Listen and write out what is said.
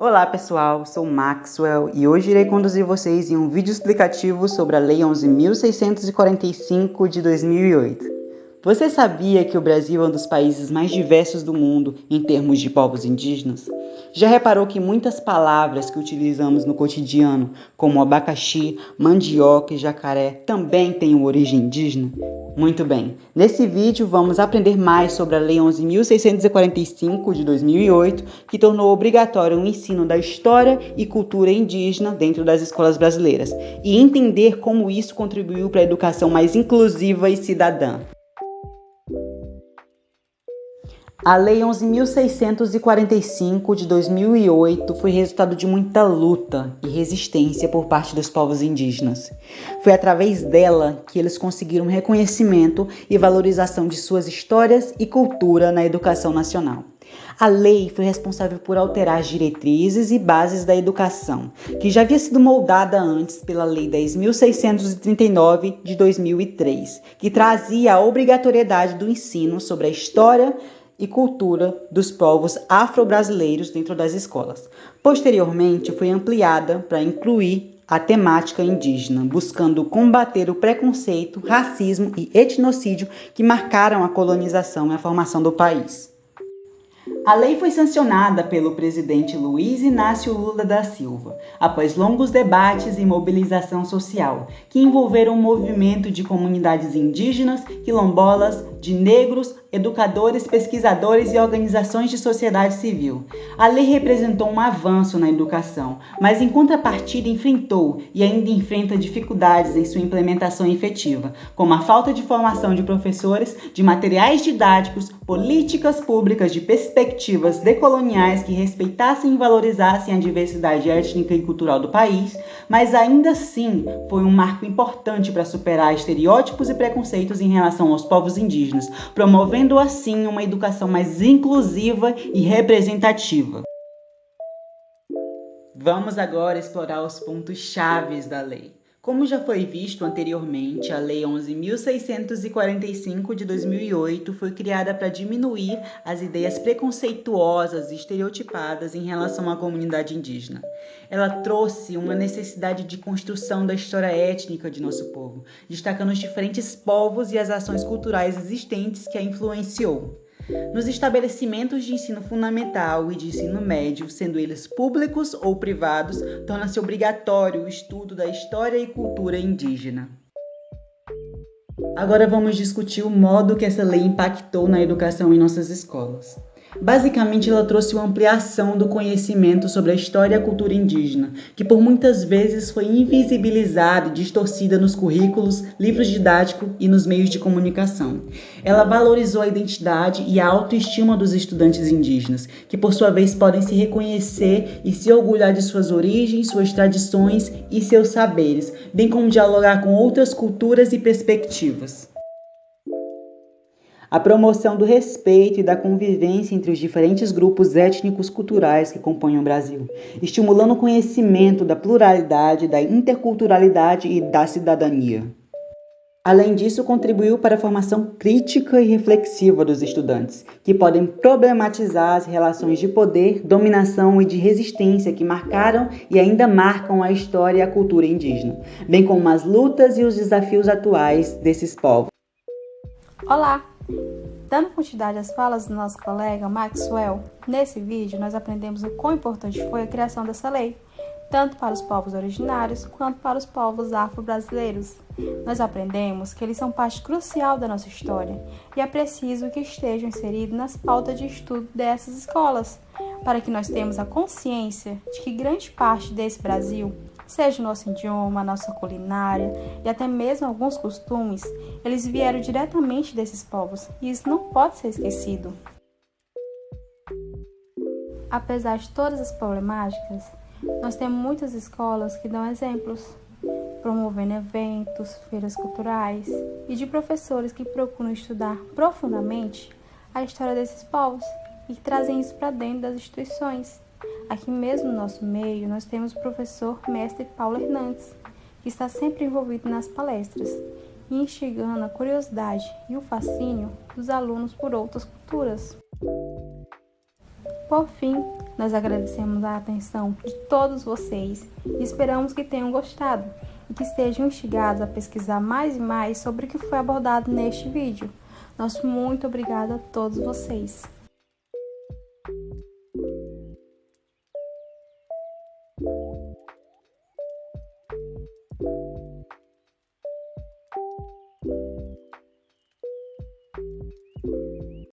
Olá pessoal, sou Maxwell e hoje irei conduzir vocês em um vídeo explicativo sobre a Lei 11.645 de 2008. Você sabia que o Brasil é um dos países mais diversos do mundo em termos de povos indígenas? Já reparou que muitas palavras que utilizamos no cotidiano, como abacaxi, mandioca e jacaré, também têm uma origem indígena? Muito bem, nesse vídeo vamos aprender mais sobre a Lei 11.645 de 2008, que tornou obrigatório o ensino da história e cultura indígena dentro das escolas brasileiras, e entender como isso contribuiu para a educação mais inclusiva e cidadã. A Lei 11.645 de 2008 foi resultado de muita luta e resistência por parte dos povos indígenas. Foi através dela que eles conseguiram reconhecimento e valorização de suas histórias e cultura na educação nacional. A lei foi responsável por alterar as diretrizes e bases da educação, que já havia sido moldada antes pela Lei 10.639 de 2003, que trazia a obrigatoriedade do ensino sobre a história e cultura dos povos afro-brasileiros dentro das escolas. Posteriormente, foi ampliada para incluir a temática indígena, buscando combater o preconceito, racismo e etnocídio que marcaram a colonização e a formação do país. A lei foi sancionada pelo presidente Luiz Inácio Lula da Silva, após longos debates e mobilização social, que envolveram o movimento de comunidades indígenas, quilombolas, de negros, educadores, pesquisadores e organizações de sociedade civil. A lei representou um avanço na educação, mas em contrapartida enfrentou e ainda enfrenta dificuldades em sua implementação efetiva, como a falta de formação de professores, de materiais didáticos, políticas públicas de perspectivas decoloniais que respeitassem e valorizassem a diversidade étnica e cultural do país, mas ainda assim foi um marco importante para superar estereótipos e preconceitos em relação aos povos indígenas, promovendo assim uma educação mais inclusiva e representativa. Vamos agora explorar os pontos chaves da lei. Como já foi visto anteriormente, a Lei 11.645 de 2008 foi criada para diminuir as ideias preconceituosas e estereotipadas em relação à comunidade indígena. Ela trouxe uma necessidade de construção da história étnica de nosso povo, destacando os diferentes povos e as ações culturais existentes que a influenciou. Nos estabelecimentos de ensino fundamental e de ensino médio, sendo eles públicos ou privados, torna-se obrigatório o estudo da história e cultura indígena. Agora vamos discutir o modo que essa lei impactou na educação em nossas escolas. Basicamente, ela trouxe uma ampliação do conhecimento sobre a história e a cultura indígena, que por muitas vezes foi invisibilizada e distorcida nos currículos, livros didáticos e nos meios de comunicação. Ela valorizou a identidade e a autoestima dos estudantes indígenas, que por sua vez podem se reconhecer e se orgulhar de suas origens, suas tradições e seus saberes, bem como dialogar com outras culturas e perspectivas. A promoção do respeito e da convivência entre os diferentes grupos étnicos culturais que compõem o Brasil, estimulando o conhecimento da pluralidade, da interculturalidade e da cidadania. Além disso, contribuiu para a formação crítica e reflexiva dos estudantes, que podem problematizar as relações de poder, dominação e de resistência que marcaram e ainda marcam a história e a cultura indígena, bem como as lutas e os desafios atuais desses povos. Olá! Dando continuidade às falas do nosso colega Maxwell, nesse vídeo nós aprendemos o quão importante foi a criação dessa lei, tanto para os povos originários quanto para os povos afro-brasileiros. Nós aprendemos que eles são parte crucial da nossa história e é preciso que estejam inseridos nas pautas de estudo dessas escolas, para que nós tenhamos a consciência de que grande parte desse Brasil, seja o nosso idioma, a nossa culinária e até mesmo alguns costumes, eles vieram diretamente desses povos e isso não pode ser esquecido. Apesar de todas as problemáticas, nós temos muitas escolas que dão exemplos, promovendo eventos, feiras culturais e de professores que procuram estudar profundamente a história desses povos e que trazem isso para dentro das instituições. Aqui mesmo no nosso meio, nós temos o professor mestre Paulo Hernandes, que está sempre envolvido nas palestras e instigando a curiosidade e o fascínio dos alunos por outras culturas. Por fim, Nós agradecemos a atenção de todos vocês e esperamos que tenham gostado e que estejam instigados a pesquisar mais e mais sobre o que foi abordado neste vídeo. Nosso muito obrigado a todos vocês.